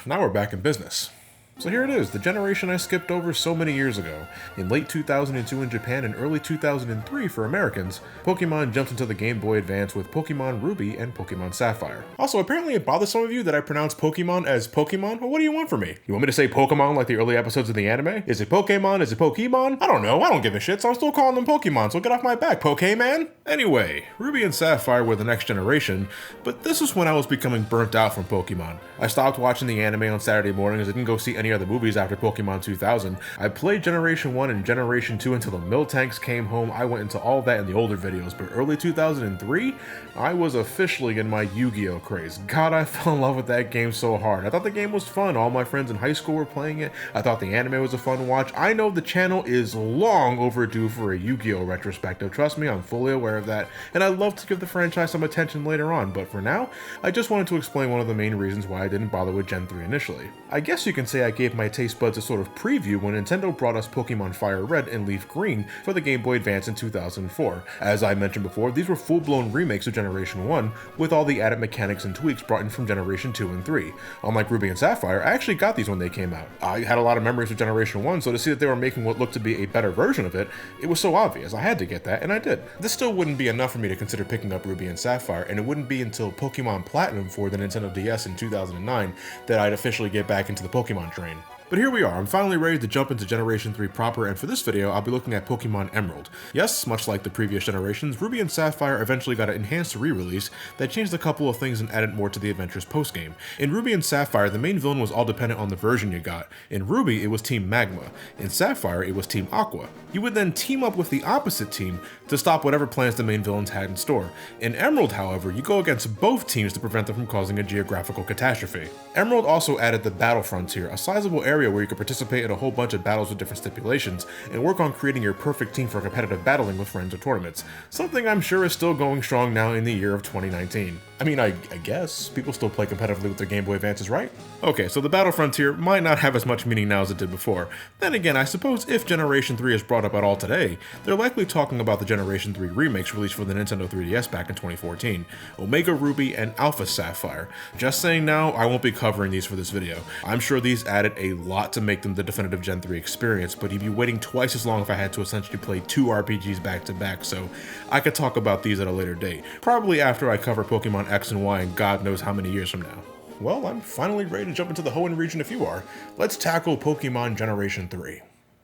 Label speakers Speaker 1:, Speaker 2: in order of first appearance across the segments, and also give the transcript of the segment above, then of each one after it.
Speaker 1: now we're back in business. So here it is, the generation I skipped over so many years ago. In late 2002 in Japan and early 2003 for Americans, Pokemon jumped into the Game Boy Advance with Pokemon Ruby and Pokemon Sapphire. Also, apparently it bothers some of you that I pronounce Pokemon as Pokemon. Well, what do you want from me? You want me to say Pokemon like the early episodes of the anime? Is it Pokemon? Is it Pokemon? I don't know, I don't give a shit, so I'm still calling them Pokemon, so get off my back, Pokeman! Anyway, Ruby and Sapphire were the next generation, but this was when I was becoming burnt out from Pokemon. I stopped watching the anime on Saturday mornings, I didn't go see any other movies after Pokemon 2000. I played Generation 1 and Generation 2 until the Miltanks came home. I went into all that in the older videos, but early 2003, I was officially in my Yu-Gi-Oh craze. God, I fell in love with that game so hard. I thought the game was fun. All my friends in high school were playing it. I thought the anime was a fun watch. I know the channel is long overdue for a Yu-Gi-Oh retrospective. Trust me, I'm fully aware of that, and I'd love to give the franchise some attention later on, but for now, I just wanted to explain one of the main reasons why I didn't bother with Gen 3 initially. I guess you can say I gave my taste buds a sort of preview when Nintendo brought us Pokemon Fire Red and Leaf Green for the Game Boy Advance in 2004. As I mentioned before, these were full-blown remakes of Generation 1 with all the added mechanics and tweaks brought in from Generation 2 and 3. Unlike Ruby and Sapphire, I actually got these when they came out. I had a lot of memories of Generation 1, so to see that they were making what looked to be a better version of it, it was so obvious. I had to get that, and I did. This still wouldn't be enough for me to consider picking up Ruby and Sapphire, and it wouldn't be until Pokemon Platinum for the Nintendo DS in 2009 that I'd officially get back into the Pokemon train. But here we are, I'm finally ready to jump into Generation 3 proper, and for this video, I'll be looking at Pokemon Emerald. Yes, much like the previous generations, Ruby and Sapphire eventually got an enhanced re-release that changed a couple of things and added more to the adventure's postgame. In Ruby and Sapphire, the main villain was all dependent on the version you got. In Ruby, it was Team Magma. In Sapphire, it was Team Aqua. You would then team up with the opposite team to stop whatever plans the main villains had in store. In Emerald, however, you go against both teams to prevent them from causing a geographical catastrophe. Emerald also added the Battle Frontier, a sizable area where you could participate in a whole bunch of battles with different stipulations, and work on creating your perfect team for competitive battling with friends or tournaments. Something I'm sure is still going strong now in the year of 2019. I mean, I guess people still play competitively with their Game Boy Advances, right? Okay, so the Battle Frontier might not have as much meaning now as it did before. Then again, I suppose if Generation 3 is brought up at all today, they're likely talking about the Generation 3 remakes released for the Nintendo 3DS back in 2014, Omega Ruby and Alpha Sapphire. Just saying now, I won't be covering these for this video. I'm sure these added a lot to make them the definitive Gen 3 experience, but you'd be waiting twice as long if I had to essentially play two RPGs back to back, so I could talk about these at a later date, probably after I cover Pokemon X and Y in God knows how many years from now. Well, I'm finally ready to jump into the Hoenn region if you are. Let's tackle Pokemon Generation 3.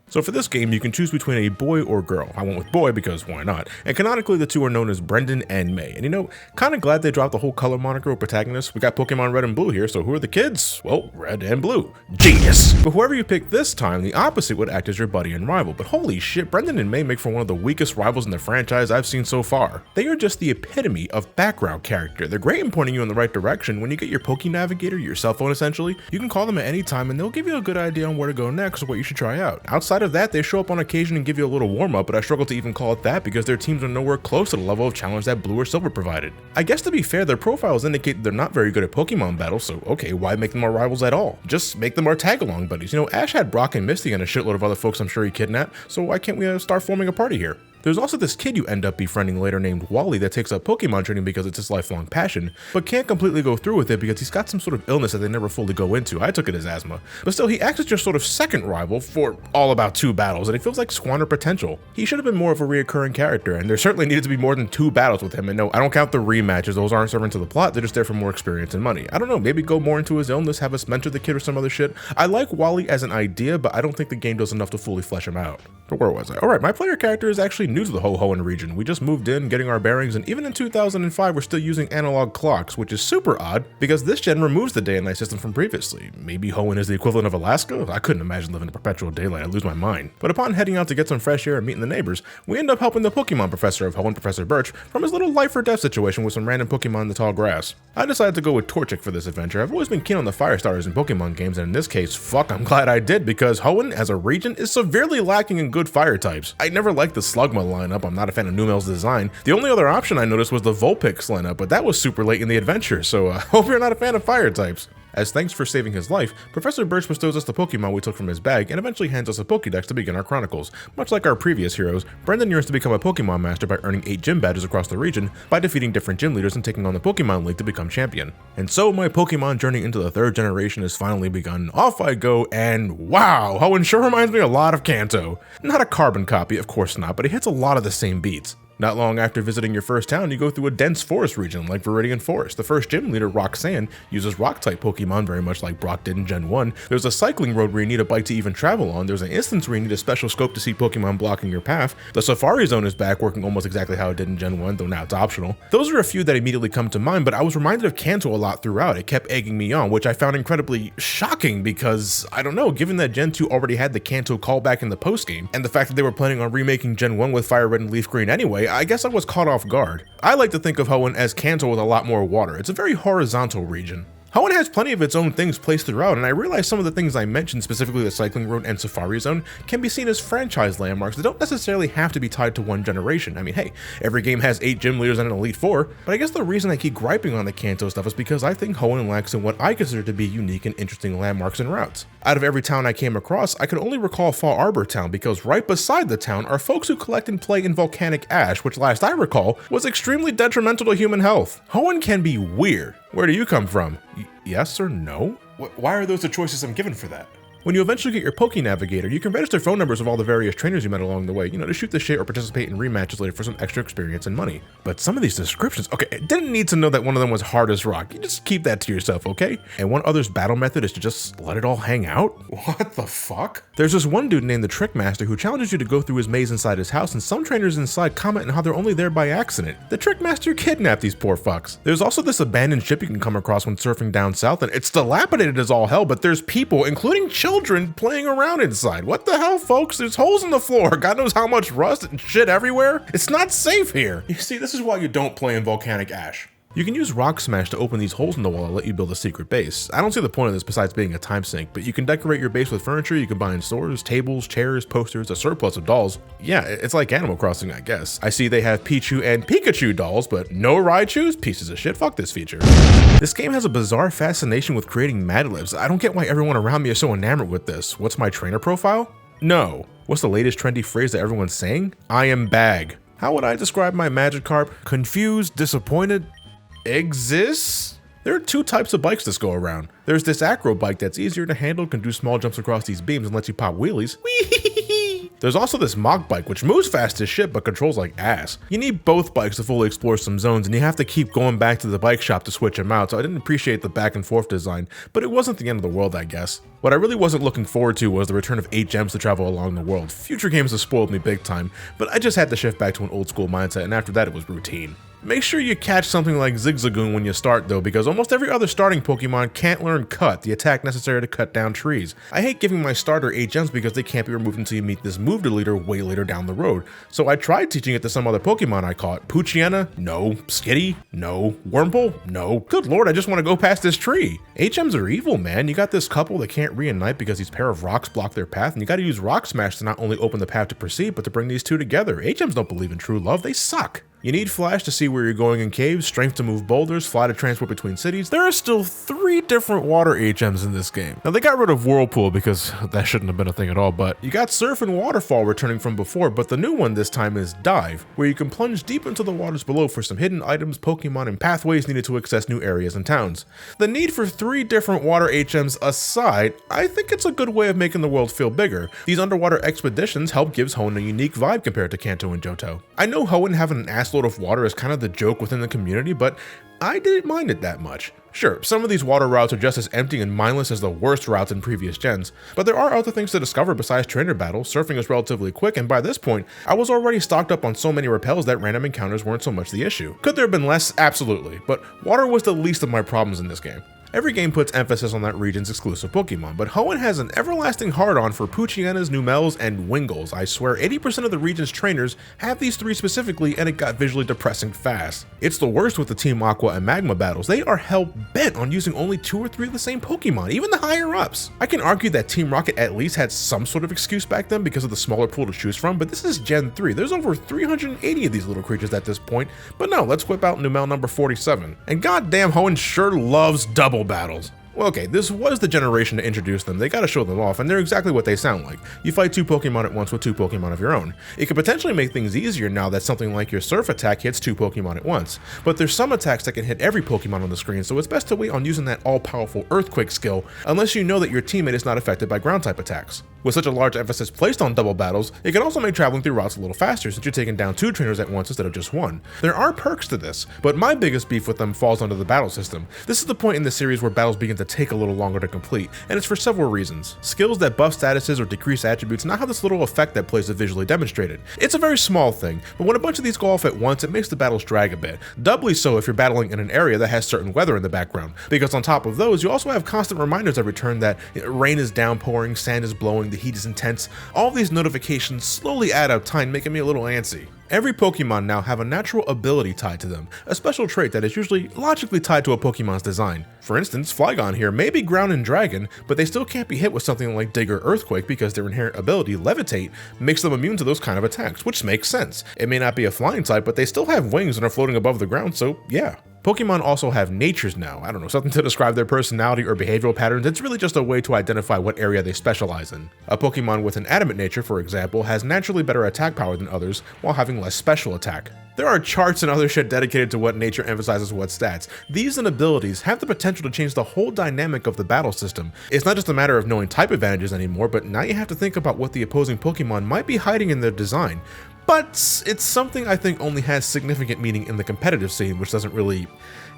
Speaker 1: So for this game, you can choose between a boy or girl. I went with boy because why not? And canonically, the two are known as Brendan and May. And you know, kind of glad they dropped the whole color moniker of protagonists. We got Pokemon Red and Blue here, so who are the kids? Well, Red and Blue. Genius! But whoever you pick this time, the opposite would act as your buddy and rival. But holy shit, Brendan and May make for one of the weakest rivals in the franchise I've seen so far. They are just the epitome of background character. They're great in pointing you in the right direction. When you get your Poke Navigator, your cell phone essentially, you can call them at any time and they'll give you a good idea on where to go next or what you should try out. Outside of that, they show up on occasion and give you a little warm-up, but I struggle to even call it that because their teams are nowhere close to the level of challenge that Blue or Silver provided. I guess to be fair, their profiles indicate they're not very good at Pokemon battles, so okay, why make them our rivals at all? Just make them our tag-along buddies. You know, Ash had Brock and Misty and a shitload of other folks I'm sure he kidnapped, so why can't we start forming a party here? There's also this kid you end up befriending later named Wally that takes up Pokemon training because it's his lifelong passion, but can't completely go through with it because he's got some sort of illness that they never fully go into. I took it as asthma. But still, he acts as your sort of second rival for all about 2 battles, and it feels like squandered potential. He should have been more of a reoccurring character, and there certainly needed to be more than 2 battles with him, and no, I don't count the rematches, those aren't serving to the plot, they're just there for more experience and money. I don't know, maybe go more into his illness, have us mentor the kid or some other shit. I like Wally as an idea, but I don't think the game does enough to fully flesh him out. But where was I? Alright, my player character is actually new to the Hoenn region. We just moved in, getting our bearings, and even in 2005 we're still using analog clocks, which is super odd because this gen removes the day and night system from previously. Maybe Hoenn is the equivalent of Alaska? I couldn't imagine living in perpetual daylight, I'd lose my mind. But upon heading out to get some fresh air and meeting the neighbors, we end up helping the Pokemon professor of Hoenn, Professor Birch, from his little life or death situation with some random Pokemon in the tall grass. I decided to go with Torchic for this adventure. I've always been keen on the fire starters in Pokemon games, and in this case, fuck, I'm glad I did because Hoenn as a region is severely lacking in good fire types. I never liked the Slugma lineup, I'm not a fan of Numel's design. The only other option I noticed was the Vulpix lineup, but that was super late in the adventure, so hope you're not a fan of fire types. As thanks for saving his life, Professor Birch bestows us the Pokemon we took from his bag and eventually hands us a Pokédex to begin our chronicles. Much like our previous heroes, Brendan yearns to become a Pokemon Master by earning 8 gym badges across the region by defeating different gym leaders and taking on the Pokemon League to become champion. And so my Pokemon journey into the 3rd generation has finally begun. Off I go, and wow, Hoenn sure reminds me a lot of Kanto. Not a carbon copy, of course not, but he hits a lot of the same beats. Not long after visiting your first town, you go through a dense forest region like Viridian Forest. The first gym leader, Roxanne, uses Rock-type Pokemon very much like Brock did in Gen 1. There's a cycling road where you need a bike to even travel on. There's an instance where you need a special scope to see Pokemon blocking your path. The Safari Zone is back, working almost exactly how it did in Gen 1, though now it's optional. Those are a few that immediately come to mind, but I was reminded of Kanto a lot throughout. It kept egging me on, which I found incredibly shocking because, I don't know, given that Gen 2 already had the Kanto callback in the postgame, and the fact that they were planning on remaking Gen 1 with Fire Red and Leaf Green anyway, I guess I was caught off guard. I like to think of Hoenn as Kanto with a lot more water. It's a very horizontal region. Hoenn has plenty of its own things placed throughout, and I realize some of the things I mentioned, specifically the Cycling Road and Safari Zone, can be seen as franchise landmarks that don't necessarily have to be tied to one generation. I mean, hey, every game has 8 gym leaders and an Elite Four, but I guess the reason I keep griping on the Kanto stuff is because I think Hoenn lacks in what I consider to be unique and interesting landmarks and routes. Out of every town I came across, I could only recall Fall Arbor Town because right beside the town are folks who collect and play in volcanic ash, which last I recall was extremely detrimental to human health. Hoenn can be weird. Where do you come from? Yes or no? Why are those the choices I'm given for that? When you eventually get your Poké-Navigator, you can register phone numbers of all the various trainers you met along the way, to shoot the shit or participate in rematches later for some extra experience and money. But some of these descriptions, okay, I didn't need to know that one of them was hard as rock. You just keep that to yourself, okay? And one other's battle method is to just let it all hang out? What the fuck? There's this one dude named the Trick Master who challenges you to go through his maze inside his house, and some trainers inside comment on how they're only there by accident. The Trick Master kidnapped these poor fucks. There's also this abandoned ship you can come across when surfing down south, and it's dilapidated as all hell, but there's people, including children, playing around inside. What the hell, folks? There's holes in the floor. God knows how much rust and shit everywhere. It's not safe here. You see, this is why you don't play in volcanic ash. You can use Rock Smash to open these holes in the wall and let you build a secret base. I don't see the point of this besides being a time sink, but you can decorate your base with furniture you can buy in stores, tables, chairs, posters, a surplus of dolls. Yeah, it's like Animal Crossing, I guess. I see they have Pichu and Pikachu dolls, but no Raichus? Pieces of shit, fuck this feature. This game has a bizarre fascination with creating Mad Libs. I don't get why everyone around me is so enamored with this. What's my trainer profile? No. What's the latest trendy phrase that everyone's saying? I am bag. How would I describe my Magikarp? Confused, disappointed? Exists? There are 2 types of bikes this go around. There's this acro bike that's easier to handle, can do small jumps across these beams and lets you pop wheelies. Whee! There's also this Mach bike, which moves fast as shit but controls like ass. You need both bikes to fully explore some zones, and you have to keep going back to the bike shop to switch them out, so I didn't appreciate the back and forth design, but it wasn't the end of the world, I guess. What I really wasn't looking forward to was the return of 8 gems to travel along the world. Future games have spoiled me big time, but I just had to shift back to an old school mindset, and after that it was routine. Make sure you catch something like Zigzagoon when you start though, because almost every other starting Pokemon can't learn Cut, the attack necessary to cut down trees. I hate giving my starter 8 gems because they can't be removed until you meet this move deleter way later down the road. So I tried teaching it to some other Pokemon I caught. Poochyena? No. Skitty? No. Wurmple? No. Good lord, I just want to go past this tree. 8 gems are evil, man. You got this couple that can't reunite because these pair of rocks block their path, and you gotta use Rock Smash to not only open the path to proceed, but to bring these 2 together. 8 gems don't believe in true love, they suck. You need Flash to see where you're going in caves, Strength to move boulders, Fly to transport between cities. There are still 3 different water HMs in this game. Now they got rid of Whirlpool because that shouldn't have been a thing at all, but you got Surf and Waterfall returning from before, but the new one this time is Dive, where you can plunge deep into the waters below for some hidden items, Pokemon, and pathways needed to access new areas and towns. The need for 3 different water HMs aside, I think it's a good way of making the world feel bigger. These underwater expeditions help give Hoenn a unique vibe compared to Kanto and Johto. I know Hoenn having an assload of water is kind of the joke within the community, but I didn't mind it that much. Sure, some of these water routes are just as empty and mindless as the worst routes in previous gens, but there are other things to discover besides trainer battles. Surfing is relatively quick, and by this point, I was already stocked up on so many repels that random encounters weren't so much the issue. Could there have been less? Absolutely, but water was the least of my problems in this game. Every game puts emphasis on that region's exclusive Pokemon, but Hoenn has an everlasting hard-on for Poochyenas, Numels, and Wingles. I swear 80% of the region's trainers have these 3 specifically, and it got visually depressing fast. It's the worst with the Team Aqua and Magma battles. They are hell-bent on using only 2 or 3 of the same Pokemon, even the higher-ups. I can argue that Team Rocket at least had some sort of excuse back then because of the smaller pool to choose from, but this is Gen 3. There's over 380 of these little creatures at this point, but no, let's whip out Numel number 47. And goddamn, Hoenn sure loves double battles. Well, okay, this was the generation to introduce them. They gotta show them off, and they're exactly what they sound like. You fight 2 Pokemon at once with 2 Pokemon of your own. It could potentially make things easier now that something like your Surf attack hits 2 Pokemon at once, but there's some attacks that can hit every Pokemon on the screen, so it's best to wait on using that all-powerful Earthquake skill, unless you know that your teammate is not affected by Ground-type attacks. With such a large emphasis placed on double battles, it can also make traveling through routes a little faster since you're taking down 2 trainers at once instead of just 1. There are perks to this, but my biggest beef with them falls under the battle system. This is the point in the series where battles begin to take a little longer to complete, and it's for several reasons. Skills that buff statuses or decrease attributes now have this little effect that plays is visually demonstrated. It's a very small thing, but when a bunch of these go off at once, it makes the battles drag a bit. Doubly so if you're battling in an area that has certain weather in the background, because on top of those, you also have constant reminders every turn that rain is downpouring, sand is blowing, the heat is intense. All these notifications slowly add up time, making me a little antsy. Every Pokemon now have a natural ability tied to them, a special trait that is usually logically tied to a Pokemon's design. For instance, Flygon here may be ground and dragon, but they still can't be hit with something like Dig or Earthquake because their inherent ability, Levitate, makes them immune to those kind of attacks, which makes sense. It may not be a flying type, but they still have wings and are floating above the ground, so yeah. Pokemon also have natures now, I don't know, something to describe their personality or behavioral patterns. It's really just a way to identify what area they specialize in. A Pokemon with an adamant nature, for example, has naturally better attack power than others while having less special attack. There are charts and other shit dedicated to what nature emphasizes what stats. These and abilities have the potential to change the whole dynamic of the battle system. It's not just a matter of knowing type advantages anymore, but now you have to think about what the opposing Pokemon might be hiding in their design. But it's something I think only has significant meaning in the competitive scene, which doesn't really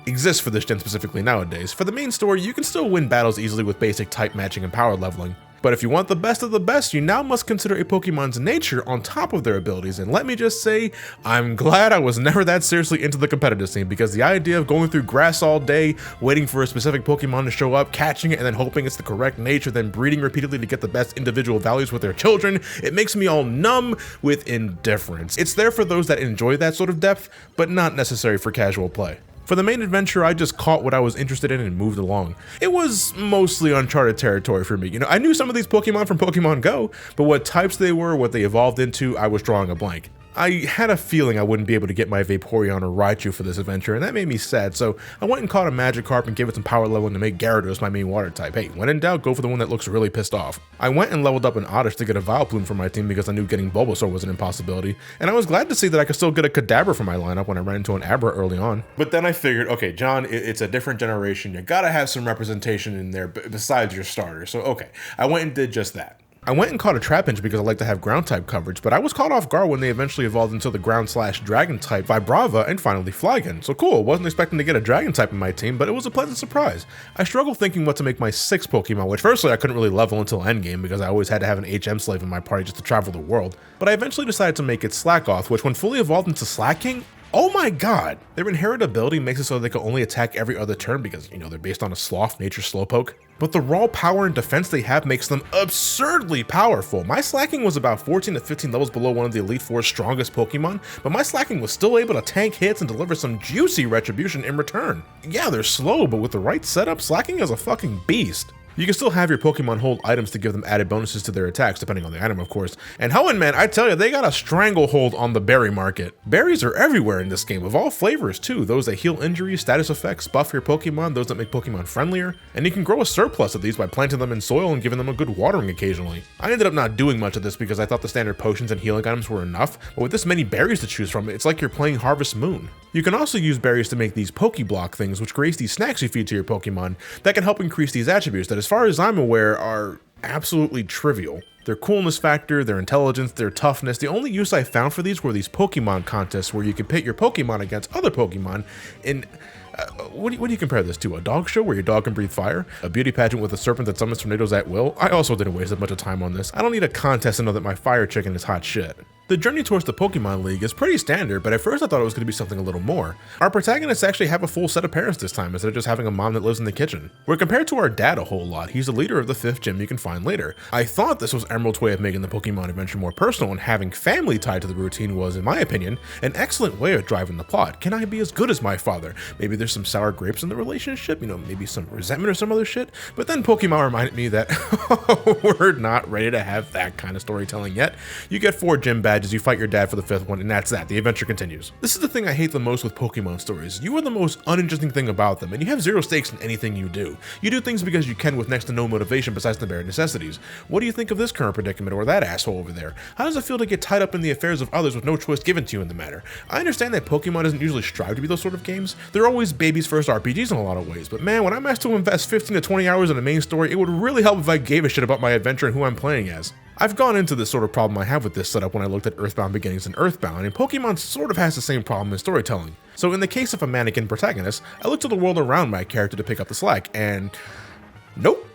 Speaker 1: exist for this gen specifically nowadays. For the main story, you can still win battles easily with basic type matching and power leveling. But if you want the best of the best, you now must consider a Pokemon's nature on top of their abilities, and let me just say, I'm glad I was never that seriously into the competitive scene, because the idea of going through grass all day, waiting for a specific Pokemon to show up, catching it, and then hoping it's the correct nature, then breeding repeatedly to get the best individual values with their children, it makes me all numb with indifference. It's there for those that enjoy that sort of depth, but not necessary for casual play. For the main adventure, I just caught what I was interested in and moved along. It was mostly uncharted territory for me. You know, I knew some of these Pokemon from Pokemon Go, but what types they were, what they evolved into, I was drawing a blank. I had a feeling I wouldn't be able to get my Vaporeon or Raichu for this adventure, and that made me sad, so I went and caught a Magikarp and gave it some power leveling to make Gyarados my main water type. Hey, when in doubt, go for the one that looks really pissed off. I went and leveled up an Oddish to get a Vileplume for my team because I knew getting Bulbasaur was an impossibility, and I was glad to see that I could still get a Kadabra for my lineup when I ran into an Abra early on. But then I figured, okay, John, it's a different generation, you gotta have some representation in there besides your starter, so okay, I went and did just that. I went and caught a Trapinch because I like to have ground type coverage, but I was caught off guard when they eventually evolved into the ground/dragon type Vibrava and finally Flygon. So cool, wasn't expecting to get a dragon type in my team, but it was a pleasant surprise. I struggled thinking what to make my 6th Pokemon, which firstly I couldn't really level until endgame because I always had to have an HM slave in my party just to travel the world. But I eventually decided to make it Slackoth, which when fully evolved into Slacking, oh my god! Their inherent ability makes it so they can only attack every other turn because, you know, they're based on a Sloth nature Slowpoke. But the raw power and defense they have makes them absurdly powerful. My Slacking was about 14 to 15 levels below one of the Elite Four's strongest Pokemon, but my Slacking was still able to tank hits and deliver some juicy retribution in return. Yeah, they're slow, but with the right setup, Slacking is a fucking beast. You can still have your Pokemon hold items to give them added bonuses to their attacks, depending on the item, of course. And Hoenn, man, I tell you, they got a stranglehold on the berry market. Berries are everywhere in this game, of all flavors too. Those that heal injuries, status effects, buff your Pokemon, those that make Pokemon friendlier. And you can grow a surplus of these by planting them in soil and giving them a good watering occasionally. I ended up not doing much of this because I thought the standard potions and healing items were enough, but with this many berries to choose from, it's like you're playing Harvest Moon. You can also use berries to make these Pokeblock things, which creates these snacks you feed to your Pokemon that can help increase these attributes that, as far as I'm aware, are absolutely trivial. Their coolness factor, their intelligence, their toughness. The only use I found for these were these Pokemon contests where you can pit your Pokemon against other Pokemon in... what do you compare this to? A dog show where your dog can breathe fire? A beauty pageant with a serpent that summons tornadoes at will? I also didn't waste a bunch of time on this. I don't need a contest to know that my fire chicken is hot shit. The journey towards the Pokemon League is pretty standard, but at first I thought it was going to be something a little more. Our protagonists actually have a full set of parents this time, instead of just having a mom that lives in the kitchen. We're compared to our dad a whole lot. He's the leader of the 5th gym you can find later. I thought this was Emerald's way of making the Pokemon adventure more personal, and having family tied to the routine was, in my opinion, an excellent way of driving the plot. Can I be as good as my father? Maybe there's some sour grapes in the relationship, you know, maybe some resentment or some other shit. But then Pokemon reminded me that we're not ready to have that kind of storytelling yet. You get 4 gym badges badges, you fight your dad for the 5th one, and that's that. The adventure continues. This is the thing I hate the most with Pokemon stories. You are the most uninteresting thing about them, and you have zero stakes in anything you do. You do things because you can with next to no motivation besides the bare necessities. What do you think of this current predicament or that asshole over there? How does it feel to get tied up in the affairs of others with no choice given to you in the matter? I understand that Pokemon doesn't usually strive to be those sort of games. They're always baby's first RPGs in a lot of ways, but man, when I'm asked to invest 15 to 20 hours in a main story, it would really help if I gave a shit about my adventure and who I'm playing as. I've gone into this sort of problem I have with this setup when I looked at Earthbound Beginnings and Earthbound, and Pokemon sort of has the same problem in storytelling. So in the case of a mannequin protagonist, I look to the world around my character to pick up the slack, and nope.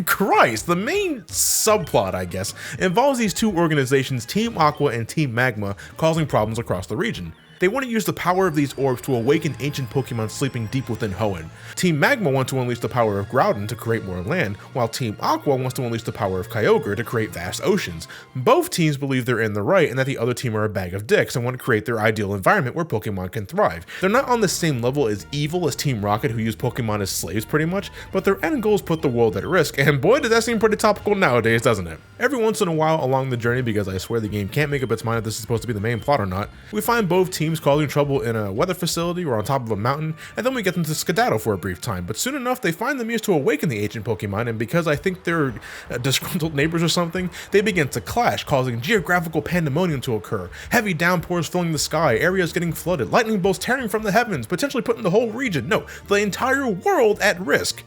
Speaker 1: Christ, the main subplot, I guess, involves these two organizations, Team Aqua and Team Magma, causing problems across the region. They want to use the power of these orbs to awaken ancient Pokemon sleeping deep within Hoenn. Team Magma wants to unleash the power of Groudon to create more land, while Team Aqua wants to unleash the power of Kyogre to create vast oceans. Both teams believe they're in the right and that the other team are a bag of dicks and want to create their ideal environment where Pokemon can thrive. They're not on the same level as evil as Team Rocket, who use Pokemon as slaves pretty much, but their end goals put the world at risk, and boy does that seem pretty topical nowadays, doesn't it? Every once in a while along the journey, because I swear the game can't make up its mind if this is supposed to be the main plot or not, we find both teams causing trouble in a weather facility or on top of a mountain, and then we get them to skedaddle for a brief time, but soon enough they find the means to awaken the ancient Pokemon, and because I think they're disgruntled neighbors or something, they begin to clash, causing geographical pandemonium to occur, heavy downpours filling the sky, areas getting flooded, lightning bolts tearing from the heavens, potentially putting the whole region, no, the entire world at risk.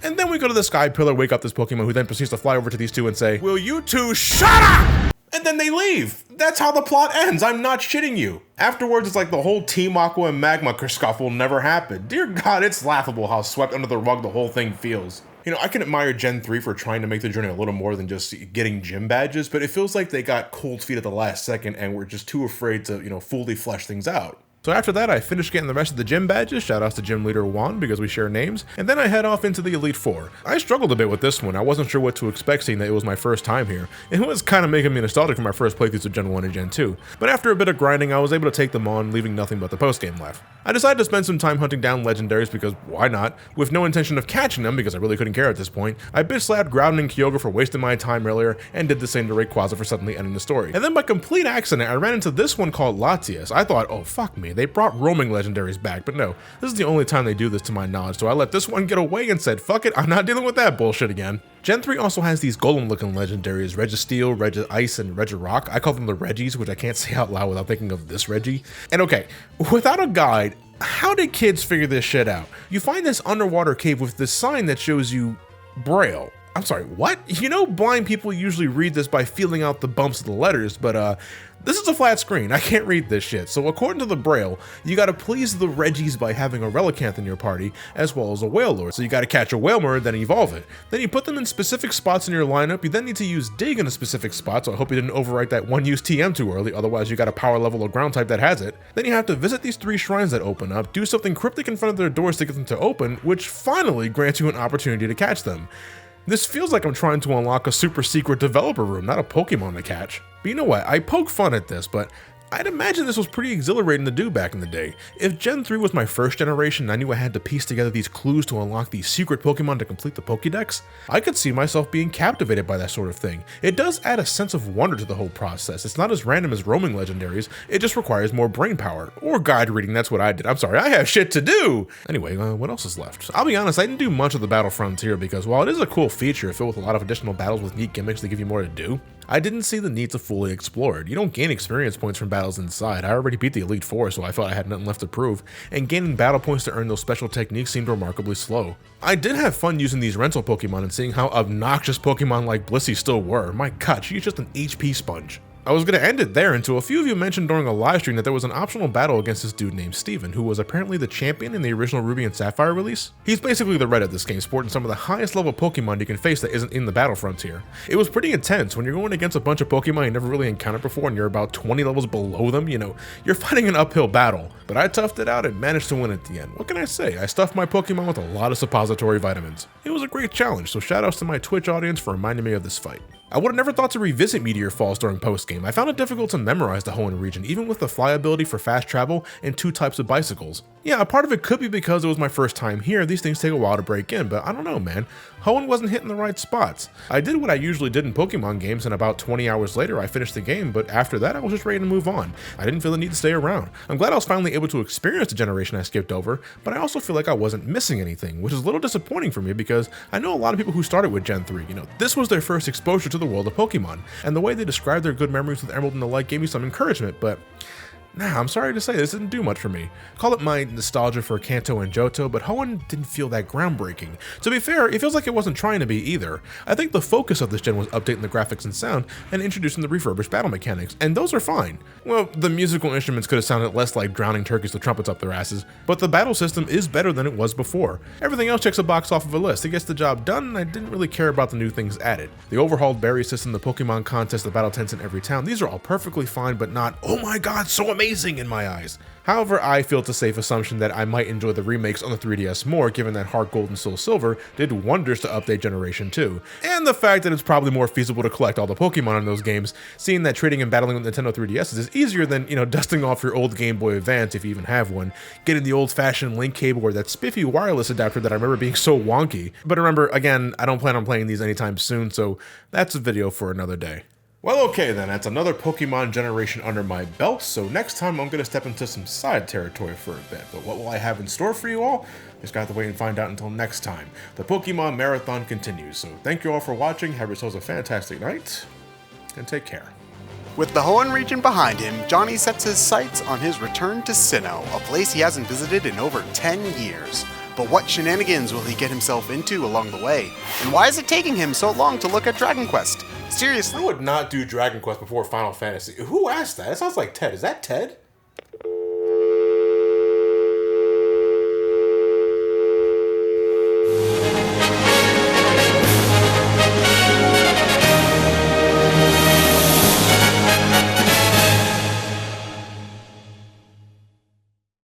Speaker 1: And then we go to the Sky Pillar, wake up this Pokemon, who then proceeds to fly over to these two and say, "Will you two shut up?" And then they leave. That's how the plot ends. I'm not shitting you. Afterwards, it's like the whole Team Aqua and Magma kerfuffle never happened. Dear God, it's laughable how swept under the rug the whole thing feels. You know, I can admire Gen 3 for trying to make the journey a little more than just getting gym badges, but it feels like they got cold feet at the last second and were just too afraid to, fully flesh things out. So after that, I finished getting the rest of the gym badges, shoutouts to gym leader Juan because we share names, and then I head off into the Elite Four. I struggled a bit with this one. I wasn't sure what to expect seeing that it was my first time here. It was kind of making me nostalgic for my first playthroughs of Gen 1 and Gen 2, but after a bit of grinding, I was able to take them on, leaving nothing but the postgame left. I decided to spend some time hunting down legendaries because why not, with no intention of catching them because I really couldn't care at this point. I bitch slapped Groudon and Kyogre for wasting my time earlier, and did the same to Rayquaza for suddenly ending the story. And then by complete accident, I ran into this one called Latias. I thought, oh fuck me, they brought roaming legendaries back, but no, this is the only time they do this to my knowledge, so I let this one get away and said, fuck it, I'm not dealing with that bullshit again. Gen 3 also has these golem looking legendaries, Registeel, Regice, and Regirock. I call them the Reggies, which I can't say out loud without thinking of this Reggie. And okay, without a guide, how did kids figure this shit out? You find this underwater cave with this sign that shows you Braille. I'm sorry, what? You know blind people usually read this by feeling out the bumps of the letters, but this is a flat screen. I can't read this shit. So according to the Braille, you gotta please the Reggies by having a Relicanth in your party, as well as a Wailord. So you gotta catch a Wailmer, then evolve it. Then you put them in specific spots in your lineup. You then need to use Dig in a specific spot, so I hope you didn't overwrite that one use TM too early, otherwise you got a power level or ground type that has it. Then you have to visit these 3 shrines that open up, do something cryptic in front of their doors to get them to open, which finally grants you an opportunity to catch them. This feels like I'm trying to unlock a super secret developer room, not a Pokemon to catch. But you know what, I poke fun at this, but I'd imagine this was pretty exhilarating to do back in the day. If Gen 3 was my first generation and I knew I had to piece together these clues to unlock these secret Pokemon to complete the Pokédex, I could see myself being captivated by that sort of thing. It does add a sense of wonder to the whole process. It's not as random as roaming legendaries, it just requires more brain power. Or guide reading, that's what I did. I'm sorry, I have shit to do! Anyway, what else is left? I'll be honest, I didn't do much of the Battle Frontier because while it is a cool feature filled with a lot of additional battles with neat gimmicks that give you more to do, I didn't see the need to fully explore it. You don't gain experience points from battles inside. I already beat the Elite Four, so I thought I had nothing left to prove, and gaining battle points to earn those special techniques seemed remarkably slow. I did have fun using these rental Pokemon and seeing how obnoxious Pokemon like Blissey still were. My god, she's just an HP sponge. I was going to end it there until a few of you mentioned during a live stream that there was an optional battle against this dude named Steven, who was apparently the champion in the original Ruby and Sapphire release. He's basically the red of this game, sporting some of the highest level Pokemon you can face that isn't in the Battle Frontier. It was pretty intense when you're going against a bunch of Pokemon you never really encountered before and you're about 20 levels below them, you're fighting an uphill battle. But I toughed it out and managed to win at the end. What can I say? I stuffed my Pokemon with a lot of suppository vitamins. It was a great challenge, so shoutouts to my Twitch audience for reminding me of this fight. I would have never thought to revisit Meteor Falls during post-game. I found it difficult to memorize the Hoenn region, even with the fly ability for fast travel and 2 types of bicycles. Yeah, a part of it could be because it was my first time here. These things take a while to break in, but I don't know, man. Hoenn wasn't hitting the right spots. I did what I usually did in Pokemon games, and about 20 hours later I finished the game, but after that I was just ready to move on. I didn't feel the need to stay around. I'm glad I was finally able to experience the generation I skipped over, but I also feel like I wasn't missing anything, which is a little disappointing for me because I know a lot of people who started with Gen 3. This was their first exposure to the world of Pokemon, and the way they described their good memories with Emerald and the like gave me some encouragement, but nah, I'm sorry to say, this didn't do much for me. Call it my nostalgia for Kanto and Johto, but Hoenn didn't feel that groundbreaking. To be fair, it feels like it wasn't trying to be either. I think the focus of this gen was updating the graphics and sound and introducing the refurbished battle mechanics, and those are fine. Well, the musical instruments could have sounded less like drowning turkeys with trumpets up their asses, but the battle system is better than it was before. Everything else checks a box off of a list. It gets the job done, and I didn't really care about the new things added. The overhauled berry system, the Pokemon contest, the battle tents in every town, these are all perfectly fine, but not, oh my god, so amazing in my eyes. However, I feel it's a safe assumption that I might enjoy the remakes on the 3DS more, given that Heart Gold and Soul Silver did wonders to update Generation 2, and the fact that it's probably more feasible to collect all the Pokemon in those games, seeing that trading and battling with Nintendo 3DSs is easier than, dusting off your old Game Boy Advance if you even have one, getting the old-fashioned link cable or that spiffy wireless adapter that I remember being so wonky. But remember, again, I don't plan on playing these anytime soon, so that's a video for another day. Well, okay then, that's another Pokemon generation under my belt, so next time I'm going to step into some side territory for a bit. But what will I have in store for you all? Just got to wait and find out until next time. The Pokemon Marathon continues, so thank you all for watching, have yourselves a fantastic night, and take care.
Speaker 2: With the Hoenn region behind him, Johnny sets his sights on his return to Sinnoh, a place he hasn't visited in over 10 years. But what shenanigans will he get himself into along the way? And why is it taking him so long to look at Dragon Quest? Seriously.
Speaker 1: I would not do Dragon Quest before Final Fantasy. Who asked that? It sounds like Ted. Is that Ted?